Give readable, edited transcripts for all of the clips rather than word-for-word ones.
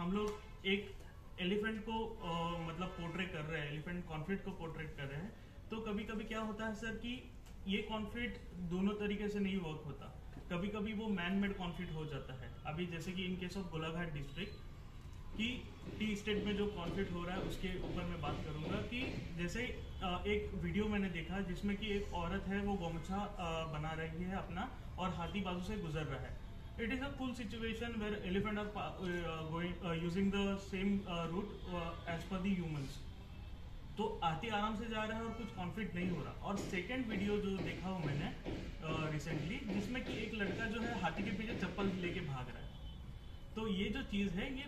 हम लोग एक एलिफेंट को मतलब पोर्ट्रेट कर रहे हैं, एलिफेंट कॉन्फ्लिक्ट को पोर्ट्रेट कर रहे हैं, तो कभी कभी क्या होता है सर कि ये कॉन्फ्लिक्ट दोनों तरीके से नहीं वर्क होता। कभी कभी वो मैन मेड कॉन्फ्लिक्ट हो जाता है। अभी जैसे कि in case of Golaghat district कि टी स्टेट में जो कॉन्फ्लिक्ट हो रहा है उसके ऊपर मैं बात करूंगा कि जैसे एक वीडियो मैंने देखा जिसमें कि एक औरत है वो गौमुछा बना रही है अपना और हाथी बाजू से गुजर रहा है। It is a cool situation where elephant are going using the same route as per the humans. तो हाथी आराम से जा रहा है और कुछ कॉन्फ्लिक्ट नहीं हो रहा। और सेकेंड वीडियो जो देखा हो मैंने रिसेंटली जिसमें कि एक लड़का जो है हाथी के पीछे चप्पल लेके भाग रहा है। तो ये जो चीज है ये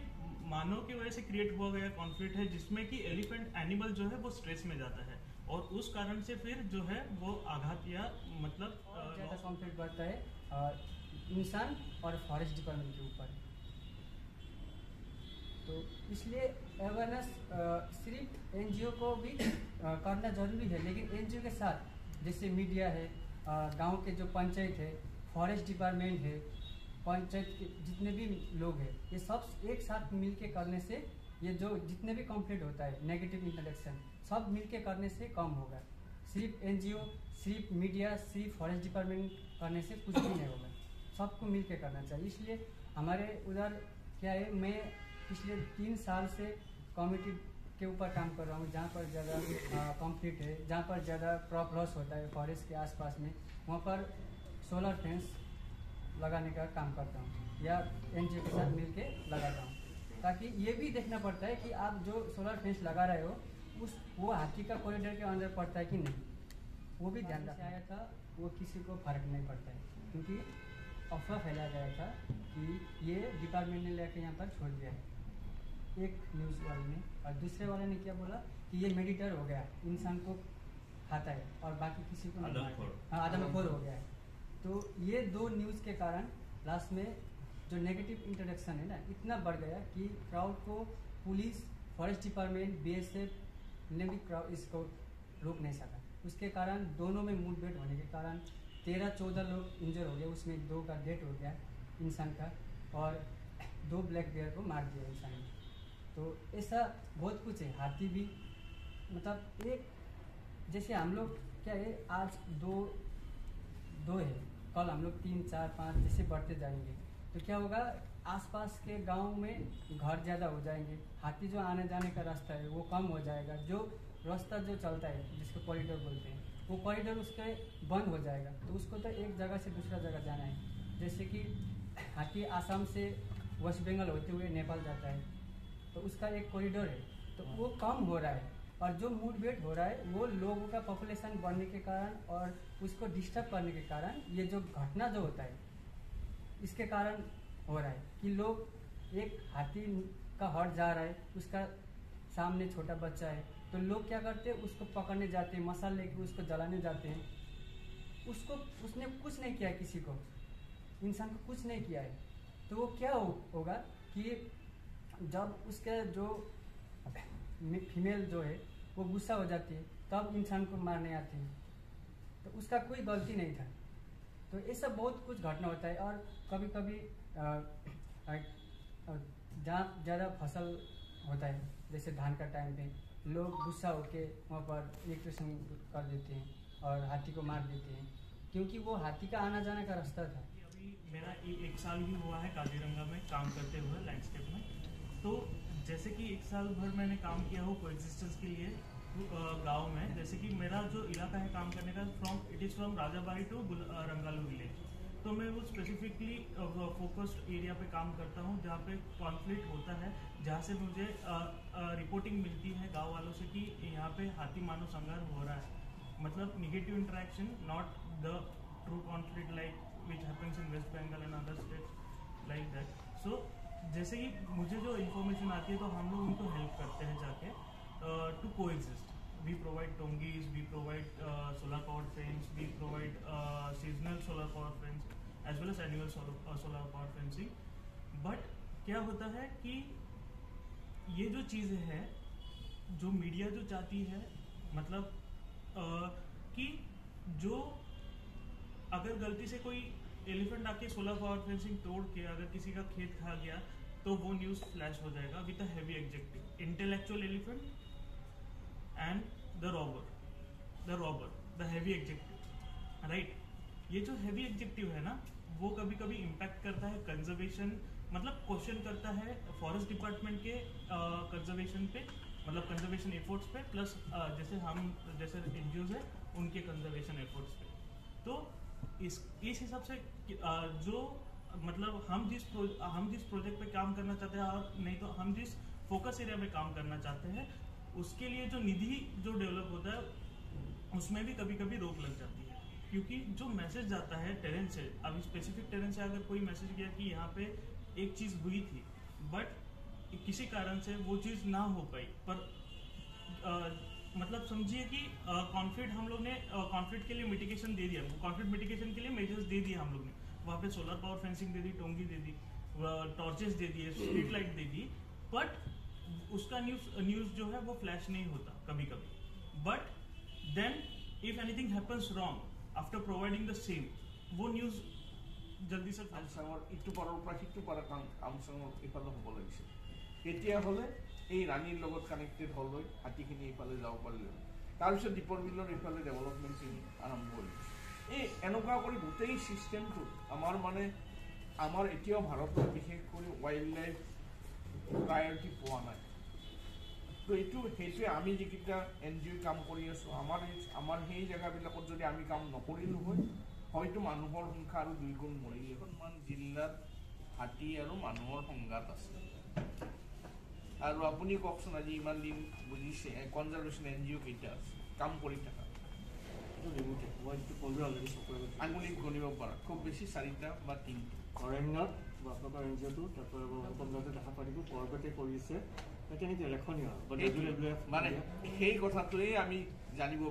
मानव की वजह से क्रिएट हुआ गया कॉन्फ्लिक्ट है जिसमें कि एलिफेंट एनिमल जो है वो स्ट्रेस में जाता है और उस कारण से फिर जो है वो आघात या मतलब ज्यादा कॉन्फ्लिक्ट बढ़ता है इंसान और फॉरेस्ट डिपार्टमेंट के ऊपर। तो इसलिए अवेयरनेस सिर्फ एनजीओ को भी करना जरूरी है, लेकिन एनजीओ के साथ जैसे मीडिया है, गांव के जो पंचायत है, फॉरेस्ट डिपार्टमेंट है, पंचायत के जितने भी लोग हैं, ये सब एक साथ मिलके करने से ये जो जितने भी कॉन्फ्लिक्ट होता है नेगेटिव इंटरेक्शन सब मिलके करने से कम होगा। सिर्फ एनजीओ, सिर्फ मीडिया, सिर्फ फॉरेस्ट डिपार्टमेंट करने से कुछ भी नहीं होगा, सबको मिलके करना चाहिए। इसलिए हमारे उधर क्या है, मैं पिछले 3 साल से कम्युनिटी के ऊपर काम कर रहा हूँ जहाँ पर ज़्यादा कॉन्फ्लिक्ट है, जहाँ पर ज़्यादा क्रॉप लॉस होता है फॉरेस्ट के आसपास में, वहाँ पर सोलर फेंस लगाने का काम करता हूँ या एनजीओ के साथ मिलके लगाता हूँ, ताकि ये भी देखना पड़ता है कि आप जो सोलर फेंस लगा रहे हो वो हाथी का कॉरिडोर के अंदर पड़ता है कि नहीं, वो भी ध्यान रखना आया था। वो किसी को फर्क नहीं पड़ता है क्योंकि अफवाह फैलाया गया था कि ये डिपार्टमेंट ने लेकर यहाँ पर छोड़ दिया है एक न्यूज़ वाले ने, और दूसरे वाले ने क्या बोला कि ये मेडिटर हो गया, इंसान को खाता है और बाकी किसी को आदमखोर हो गया है। तो ये 2 न्यूज़ के कारण लास्ट में जो नेगेटिव इंट्रोडक्शन है ना इतना बढ़ गया कि क्राउड को पुलिस, फॉरेस्ट डिपार्टमेंट, बीएसएफ ने भी इसको रोक नहीं सका। उसके कारण दोनों में मुठभेड़ होने के कारण 13-14 लोग इंजर हो गए, उसमें 2 का डेथ हो गया इंसान का और 2 ब्लैक बेयर को मार दिया इंसान ने। तो ऐसा बहुत कुछ है। हाथी भी मतलब एक जैसे हम लोग क्या है आज 2 है, कल हम लोग 3, 4, 5 जैसे बढ़ते जाएंगे तो क्या होगा, आसपास के गांव में घर ज़्यादा हो जाएंगे, हाथी जो आने जाने का रास्ता है वो कम हो जाएगा, जो रास्ता जो चलता है जिसको कॉरिडोर बोलते हैं वो कॉरिडोर उसके बंद हो जाएगा। तो उसको तो एक जगह से दूसरा जगह जाना है, जैसे कि हाथी आसाम से वेस्ट बंगाल होते हुए नेपाल जाता है तो उसका एक कॉरिडोर है, तो वो कम हो रहा है। और जो मुठभेड़ हो रहा है वो लोगों का पॉपुलेशन बढ़ने के कारण और उसको डिस्टर्ब करने के कारण, ये जो घटना जो होता है इसके कारण हो रहा है कि लोग एक हाथी का हट जा रहा है, उसका सामने छोटा बच्चा है तो लोग क्या करते हैं उसको पकड़ने जाते हैं, मसाल लेके उसको जलाने जाते हैं। उसने कुछ नहीं किया, किसी को इंसान को कुछ नहीं किया है, तो वो क्या होगा कि जब उसके जो फीमेल जो है वो गुस्सा हो जाती है तब इंसान को मारने आते हैं, तो उसका कोई गलती नहीं था। तो ऐसा बहुत कुछ घटना होता है। और कभी कभी जहाँ ज़्यादा फसल होता है जैसे धान का टाइम पे लोग गुस्सा होके वहाँ पर इलेक्ट्रिशन कर देते हैं और हाथी को मार देते हैं, क्योंकि वो हाथी का आना जाने का रास्ता था। अभी मेरा 1 साल ही हुआ है काजीरंगा में काम करते हुए लैंडस्केप में। तो जैसे कि 1 साल भर मैंने काम किया हो कोएग्जिस्टेंस के लिए गांव में। जैसे कि मेरा जो इलाका है काम करने का it is from Rajabai to Rangalu village. तो मैं वो स्पेसिफिकली फोकस्ड एरिया पे काम करता हूँ जहाँ पे कॉन्फ्लिक्ट होता है, जहाँ से मुझे रिपोर्टिंग मिलती है गांव वालों से कि यहाँ पे हाथी मानव संघर्ष हो रहा है, मतलब negative interaction, not the true conflict like which happens in West Bengal and other states like that. So जैसे ही मुझे जो इन्फॉर्मेशन आती है तो हम लोग उनको हेल्प करते हैं जाके to coexist. We provide tongis, we provide solar powered fence, we provide seasonal solar powered fence as well as annual solar powered fencing. But क्या होता है कि ये जो चीज़ें हैं जो मीडिया जो चाहती है, मतलब कि जो अगर गलती से कोई एलिफेंट आके सोलर पावर फेंसिंग तोड़ के अगर किसी का खेत खा गया तो वो न्यूज़ फ्लैश हो जाएगा with a heavy adjective, intellectual elephant and the robber, the heavy adjective, right. ये जो हैवी एडजेक्टिव है ना, वो कभी कभी इम्पैक्ट करता है कंजर्वेशन, मतलब क्वेश्चन करता है फॉरेस्ट डिपार्टमेंट के कंजर्वेशन पे, मतलब कंजर्वेशन एफर्ट्स पे, प्लस जैसे एनजीओज है उनके कंजर्वेशन एफर्ट्स पे। तो इस हिसाब से जो मतलब हम जिस प्रोजेक्ट पे काम करना चाहते हैं, और नहीं तो हम जिस फोकस एरिया में काम करना चाहते हैं, उसके लिए जो निधि जो डेवलप होता है उसमें भी कभी कभी रोक लग जाती है, क्योंकि जो मैसेज जाता है टेरेन से, अभी स्पेसिफिक टेरेन से अगर कोई मैसेज गया कि यहाँ पे एक चीज़ हुई थी बट किसी कारण से वो चीज़ ना हो पाई, पर मतलब समझिए कि कॉन्फ्लिक्ट हम लोग ने कॉन्फ्लिक्ट के लिए मिटिगेशन दे दिया, कॉन्फ्लिक्ट मिटिगेशन के लिए मेजर्स दे दिए हम लोग ने, वहाँ पे सोलर पावर फेंसिंग दे दी, टोंगी दे दी, टॉर्चेस दे दिए, स्ट्रीट लाइट दे दी, बट उसका न्यूज़ जो है वो फ्लैश नहीं होता कभी कभी। But then if anything happens wrong after providing the same, वो न्यूज़ जल्दी से ইটো পাৰৰ পৰা সিটো পাৰ আমচাঙৰ ইফালে হ'ব লাগিছিল, এতিয়া হ'লে এই ৰাণীৰ লগত কানেক্টেড হ'লৈ হাতীখিনি ইফালে যাব পাৰিলে। তাৰপিছত দীপৰ বিলৰ ইফালে ডেভেলপমেণ্টখিনি আৰম্ভ কৰিলে। এই এনেকুৱা কৰি গোটেই ছিষ্টেমটো আমাৰ এতিয়াও ভাৰতত বিশেষ কৰি ৱাইল্ড লাইফ প্ৰায়ৰিটি পোৱা নাই। তো সেইটোৱে আমি যিকেইটা NGO কাম কৰি আছোঁ, আমাৰ সেই জেগাবিলাকত যদি আমি কাম নকৰিলোঁ হয়, হয়তো মানুহৰ সংখ্যা আৰু 2 গুণ মৰিলে। এখন জিলাত হাতী আৰু মানুহৰ সংঘাত আছে। আৰু আপুনি কওকচোন, আজি ইমান দিন বুজিছে কনজাৰ্ভেশ্যন NGO কেইটা আছে কাম কৰি থকা? আঙুলিত গণিব পৰা খুব বেছি 4টা বা 3টা। অৰণ্যত আপোনালোকৰ NGOটো তাৰপৰা দেখা পাৰিব পৰ্বতে কৰিছে, মানে সেই কথাটোৱেই আমি জানিব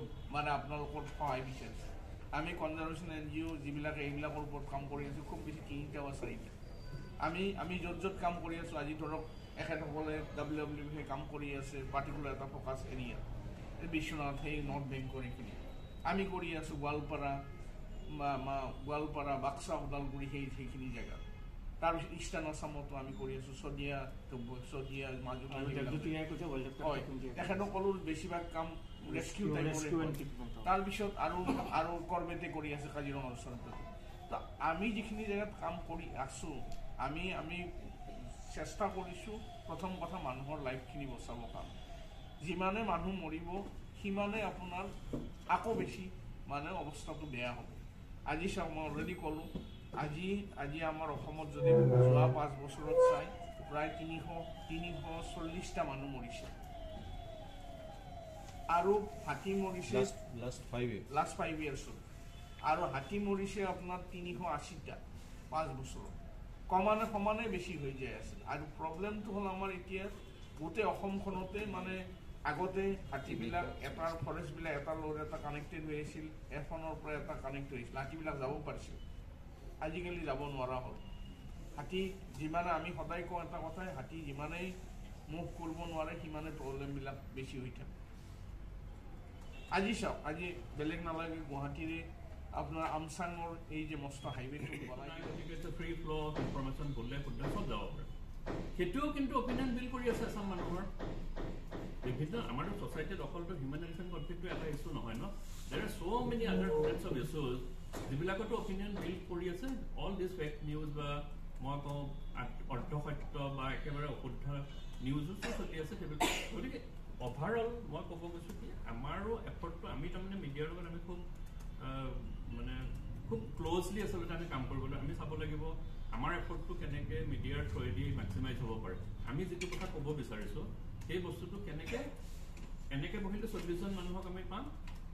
আপোনালোকৰ সহায় বিচাৰিছোঁ। আমি কনজাৰ্ভেশ্যন NGO যিবিলাকে এইবিলাকৰ ওপৰত কাম কৰি আছোঁ খুব বেছি 3টা বা 4টা। আমি য'ত কাম কৰি আছোঁ, আজি ধৰক এখেতসকলে WWF কাম কৰি আছে পাৰ্টিকুলাৰ এটা ফ'কাছ এৰিয়া, বিশ্বনাথ সেই নৰ্থ বেংকৰ এইখিনি আমি কৰি আছোঁ, গোৱালপাৰা বাক্সা ওদালগুৰি সেইখিনি জেগাত। তাৰপিছত ইষ্টাৰ্ণ আছামতো আমি কৰি আছোঁ, চদিয়া মাজুলী। হয়, তেখেতসকলৰ বেছিভাগ কাম ৰেস্কিউ টাইপৰ। তাৰপিছত আৰু কৰবেটে কৰি আছে কাজিৰঙাৰ ওচৰতে। তো আমি যিখিনি জেগাত কাম কৰি আছোঁ, আমি চেষ্টা কৰিছোঁ প্ৰথম কথা মানুহৰ লাইফখিনি বচাবৰ কাৰণে। যিমানে মানুহ মৰিব সিমানে আপোনাৰ আকৌ বেছি অৱস্থাটো বেয়া হ'ব। আজি চাওক, মই অলৰেডি ক'লোঁ, আজি আমাৰ অসমত যদি যোৱা 5 বছৰত চাই প্ৰায় 340টা মানুহ মৰিছে, আৰু হাতী মৰিছে লাষ্ট 5 ইয়াৰ্ছত, আৰু হাতী মৰিছে আপোনাৰ 380টা 5 বছৰত। সমানে বেছি হৈ যায় আছে। আৰু প্ৰব্লেমটো হ'ল আমাৰ এতিয়া গোটেই অসমখনতে আগতে হাতীবিলাক এটাৰ ফৰেষ্টবিলাক এটাৰ লগত এটা কানেক্টেড হৈ আছিল, এখনৰ পৰা এটা কানেক্ট হৈ আছিল, হাতীবিলাক যাব পাৰিছিল। আজিকালি যাব নোৱাৰা হ'ল। হাতী যিমানে, আমি সদায় কওঁ এটা কথাই, হাতী যিমানেই মুভ কৰিব নোৱাৰে সিমানে প্ৰব্লেমবিলাক বেছি হৈ থাকে। আজি চাওক, আজি বেলেগ নালাগে, গুৱাহাটীৰে আপোনাৰ আমচাঙৰ এই যে মস্ত হাইৱেটো বনাই ফ্ৰী ফ্ল' অফ ইনফৰমেশ্যন গ'লে চব যাব পাৰে। সেইটোও কিন্তু অপিনিয়ন বিল্ড কৰি আছে আছাম মানুহৰ বিভিন্ন। আমাৰতো ছ'চাইটিত অকলতো হিউমেন এলিফেণ্ট কনফ্লিক্টটো এটা ইছ্যু নহয় ন, দেৰ আৰ ছ' মেনি আদাৰ হাণ্ড্ৰেডছ অফ ইছ্যুজ যিবিলাকতো অপিনিয়ন বিল্ড কৰি আছে। অল দিছ ফেক নিউজ বা মই কওঁ অৰ্ধসত্য বা একেবাৰে অশুদ্ধ নিউজো চলি আছে সেইবিলাক। গতিকে অভাৰঅল মই ক'ব গৈছোঁ কি আমাৰো এফৰ্টটো, আমি তাৰমানে মিডিয়াৰ লগত আমি খুব ক্ল'জলি আচলতে আমি কাম কৰিবলৈ আমি চাব লাগিব আমাৰ এফৰ্টটো কেনেকৈ মিডিয়াৰ থ্ৰুৱেদি মেক্সিমাইজ হ'ব পাৰে। আমি যিটো কথা ক'ব বিচাৰিছোঁ সেই বস্তুটো এনেকৈ বহিলে 40জন মানুহক আমি পাম,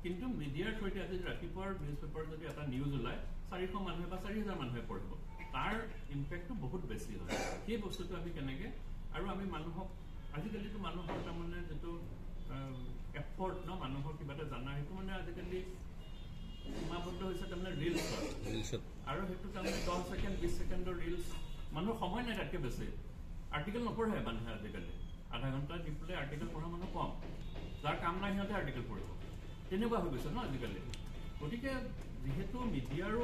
কিন্তু মিডিয়াৰ থ্ৰুৱেদি আজি ৰাতিপুৱাৰ নিউজ পেপাৰ যদি এটা নিউজ ওলায় 400 মানুহে বা 4000 মানুহে পঢ়িব, তাৰ ইম্পেক্টটো বহুত বেছি হয়। সেই বস্তুটো আমি কেনেকৈ, আৰু আমি মানুহক আজিকালিতো মানুহৰ তাৰমানে যিটো এফৰ্ট ন, মানুহৰ কিবা এটা জানা, সেইটো আজিকালি সীমাবদ্ধ হৈছে তাৰমানে ৰিলছত, আৰু সেইটো তাৰমানে 10 ছেকেণ্ড 20 ছেকেণ্ডৰ ৰিলছ, মানুহৰ সময় নাই তাতকৈ বেছি। আৰ্টিকেল নপঢ়ে মানুহে আজিকালি, আধা ঘণ্টা দি পেলাই আৰ্টিকেল পঢ়া মানুহ কম, যাৰ কাম নাই সিহঁতে আৰ্টিকেল পঢ়িব, তেনেকুৱা হৈ গৈছে ন আজিকালি। গতিকে যিহেতু মিডিয়াৰো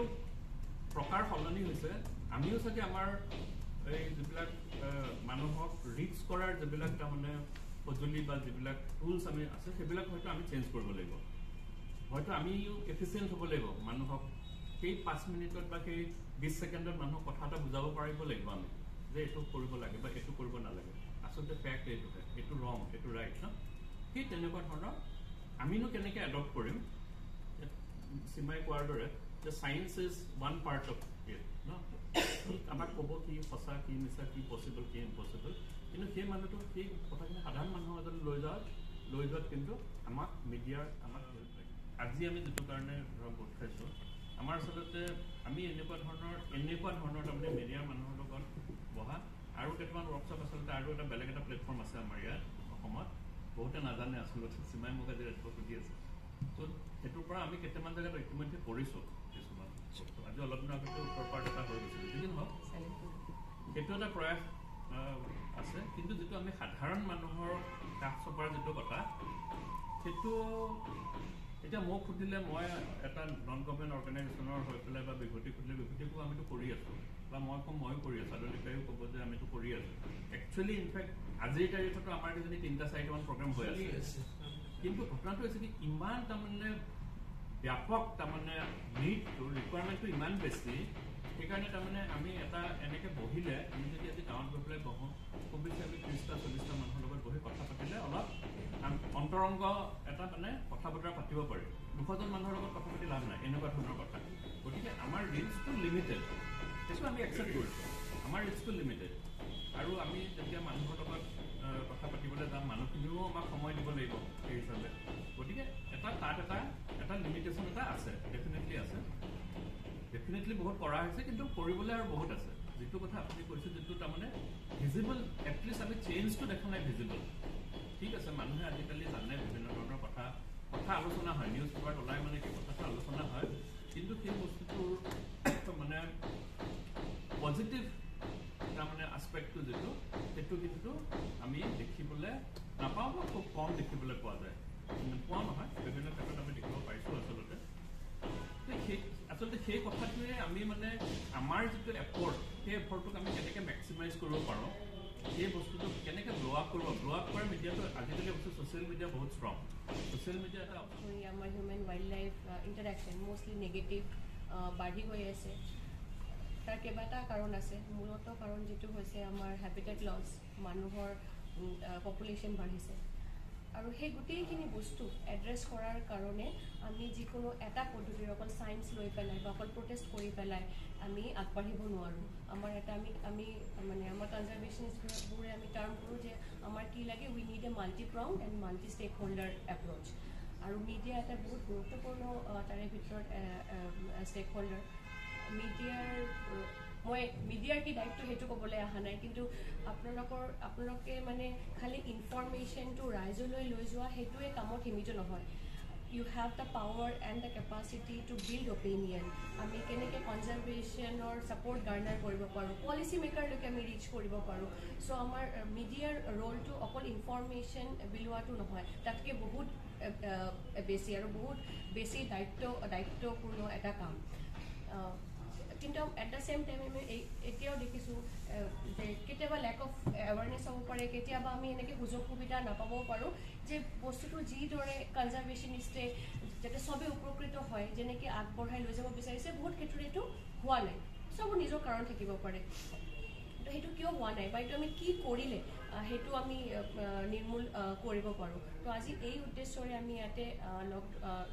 প্ৰকাৰ সলনি হৈছে, আমিও চাগে আমাৰ এই যিবিলাক মানুহক ৰিচ কৰাৰ যিবিলাক তাৰমানে সঁজুলি বা যিবিলাক টুলছ আমি আছে সেইবিলাক হয়তো আমি চেঞ্জ কৰিব লাগিব হয়তো আমিও এফিচিয়েণ্ট হ'ব লাগিব মানুহক সেই 5 মিনিটত বা সেই 20 ছেকেণ্ডত মানুহক কথা এটা বুজাব পাৰিব লাগিব আমি যে এইটো কৰিব লাগে বা এইটো কৰিব নালাগে আচলতে ফেক্ট এইটোহে এইটো ৰং এইটো ৰাইট ন সেই তেনেকুৱা ধৰণৰ আমিনো কেনেকৈ এডপ্ট কৰিম চিমাই কোৱাৰ দৰে যে science is one part of it ন আমাক ক'ব কি সঁচা কি মিছা কি পচিবল কি ইম্পচিবল কিন্তু সেই মানুহটো সেই কথাখিনি সাধাৰণ মানুহ এজন লৈ যোৱাত কিন্তু আমাক মিডিয়াৰ আমাক হেল্প লাগে আজি আমি যিটো কাৰণে ধৰক গোট খাইছোঁ আমাৰ আচলতে আমি এনেকুৱা ধৰণৰ তাৰমানে মিডিয়াৰ মানুহৰ লগত বহা আৰু কেইটামান ৱৰ্কশ্বপ আচলতে আৰু এটা বেলেগ এটা প্লেটফৰ্ম আছে আমাৰ ইয়াত অসমত বহুতে নাজানে আচলতে চিমাই মোক আজি ৰাতিপুৱা সুধি আছে ত' সেইটোৰ পৰা আমি কেইটামান জেগাত ইতিমধ্যে কৰিছোঁ কিছুমান আজি অলপ দিনৰ আগতে উত্তৰ পাৰ্ট এটা হৈ গৈছিলোঁ যি নহওক সেইটো এটা প্ৰয়াস আছে কিন্তু যিটো আমি সাধাৰণ মানুহৰ কাষ চপাৰ যিটো কথা সেইটো এতিয়া মোক সুধিলে মই এটা নন গভৰ্ণমেণ্ট অৰ্গেনাইজেশ্যনৰ হৈ পেলাই বা বিভূতি সুধিলে বিভূতিকো আমিতো কৰি আছোঁ বা মই ক'ম ময়ো কৰি আছোঁ আদলিকায়ো ক'ব যে আমিতো কৰি আছোঁ একচুৱেলি ইনফেক্ট আজিৰ তাৰিখতো আমাৰ কিজানি 3-4টামান প্ৰগ্ৰেম হৈ আছে কিন্তু ঘটনাটো হৈছে কি ইমান তাৰমানে ব্যাপক তাৰমানে নিডটো ৰিকুৱাৰমেণ্টটো ইমান বেছি সেইকাৰণে তাৰমানে আমি এটা এনেকৈ বহিলে আমি যদি আজি গাঁৱত গৈ পেলাই বহোঁ খুব বেছি আমি 30-40টা মানুহৰ লগত বহি কথা পাতিলে অলপ অন্তৰংগ এটা মানে কথা বতৰা পাতিব পাৰি 200জন মানুহৰ লগত কথা পাতি লাভ নাই এনেকুৱা ধৰণৰ কথা গতিকে আমাৰ ৰিচটো লিমিটেড সেইটো আমি একচেপ্ট কৰিছোঁ আমাৰ ৰিচটো লিমিটেড আৰু আমি যেতিয়া মানুহৰ লগত কথা পাতিবলৈ যাম মানুহখিনিও আমাক সময় দিব লাগিব সেই হিচাপে গতিকে তাত এটা লিমিটেশ্যন এটা আছে ডেফিনেটলি আছে ডেফিনেটলি বহুত কৰা হৈছে কিন্তু কৰিবলৈ আৰু বহুত আছে যিটো কথা আপুনি কৈছে যিটো তাৰমানে ভিজিবল এটলিষ্ট আমি চেঞ্জটো দেখা নাই ভিজিবল ঠিক আছে মানুহে আজিকালি জানে বিভিন্ন ধৰণৰ কথা আলোচনা হয় নিউজ পেপাৰত ওলাই মানে কি কথাটো আলোচনা হয় কিন্তু সেই বস্তুটোৰ মানে পজিটিভ তাৰমানে আস্পেক্টটো যিটো সেইটো কিন্তু আমি দেখিবলৈ নাপাওঁ বা খুব কম দেখিবলৈ পোৱা যায় পোৱা নহয় বিভিন্ন ক্ষেত্ৰত আমি দেখিব পাৰিছোঁ আচলতে সেই কথাটোৱে আমি মানে আমাৰ যিটো এফৰ্ট সেই এফৰ্টটোক আমি কেনেকৈ মেক্সিমাইজ কৰিব পাৰোঁ সেই বস্তুটো কেনেকৈ ব্ল' আপ কৰা মিডিয়াটো আজিকালি বস্তু ছ'চিয়েল মিডিয়া বহুত ষ্ট্ৰং ছ'চিয়েল মিডিয়া এটা আমাৰ human wild life interaction mostly negative বাঢ়ি গৈ আছে তাৰ কেইবাটা কাৰণ আছে মূলত কাৰণ যিটো হৈছে আমাৰ হেবিটেট লছ মানুহৰ পপুলেশ্যন বাঢ়িছে আৰু সেই গোটেইখিনি বস্তু এড্ৰেছ কৰাৰ কাৰণে আমি যিকোনো এটা পদ্ধতিৰ অকল ছায়েন্স লৈ পেলাই বা অকল প্ৰটেষ্ট কৰি পেলাই আমি আগবাঢ়িব নোৱাৰোঁ আমাৰ এটা আমি মানে আমাৰ কনজাৰ্ভেশ্যনিষ্টবোৰে আমি টাৰ্ম কৰোঁ যে আমাৰ কি লাগে we need a multi prong and multi stakeholder approach আৰু মিডিয়া এটা বহুত গুৰুত্বপূৰ্ণ তাৰে ভিতৰত ষ্টেক হোল্ডাৰ মই মিডিয়াৰ কি দায়িত্ব সেইটো ক'বলৈ অহা নাই কিন্তু আপোনালোকে মানে খালি ইনফৰমেশ্যনটো ৰাইজলৈ লৈ যোৱা সেইটোৱে কামত সীমিত নহয় you have the power and the capacity to build opinion আমি কেনেকৈ কনজাৰ্ভেশ্যনৰ ছাপৰ্ট গাৰ্নাৰ কৰিব পাৰোঁ পলিচি মেকাৰলৈকে আমি ৰিচ কৰিব পাৰোঁ চ' আমাৰ মিডিয়াৰ ৰোলটো অকল ইনফৰমেশ্যন বিলোৱাটো নহয় তাতকৈ বহুত বেছি আৰু বহুত বেছি দায়িত্বপূৰ্ণ এটা কাম কিন্তু এট দ্য ছেইম টাইম আমি এতিয়াও দেখিছোঁ যে কেতিয়াবা লেক অফ এৱাৰনেছ হ'ব পাৰে কেতিয়াবা আমি এনেকৈ সুযোগ সুবিধা নাপাবও পাৰোঁ যে বস্তুটো যিদৰে কনজাৰ্ভেশ্যনিষ্টে যাতে চবেই উপকৃত হয় যেনেকৈ আগবঢ়াই লৈ যাব বিচাৰিছে বহুত ক্ষেত্ৰত এইটো হোৱা নাই চবৰ নিজৰ কাৰণ থাকিব পাৰে তো সেইটো কিয় হোৱা নাই বা এইটো আমি কি কৰিলে সেইটো আমি নিৰ্মূল কৰিব পাৰোঁ তো আজি এই উদ্দেশ্যৰে আমি ইয়াতে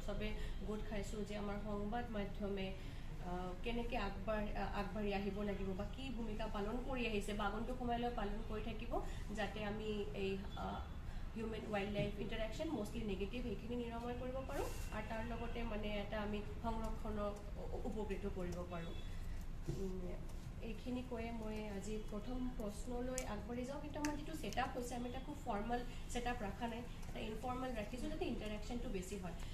চবে গোট খাইছোঁ যে আমাৰ সংবাদ মাধ্যমে কেনেকৈ আগবাঢ়ি আহিব লাগিব বা কি ভূমিকা পালন কৰি আহিছে বা আগন্তুক সময়লৈ পালন কৰি থাকিব যাতে আমি এই human wild life interaction mostly negative সেইখিনি নিৰাময় কৰিব পাৰোঁ আৰু তাৰ লগতে মানে এটা আমি সংৰক্ষণক উপকৃত কৰিব পাৰোঁ এইখিনি কৈয়ে মই আজি প্ৰথম প্ৰশ্নলৈ আগবাঢ়ি যাওঁ কিন্তু আমাৰ যিটো ছেটআপ হৈছে আমি এটা খুব ফৰ্মেল ছেটআপ ৰখা নাই এটা ইনফৰ্মেল ৰাখিছোঁ যাতে ইণ্টাৰেকশ্যনটো বেছি হয়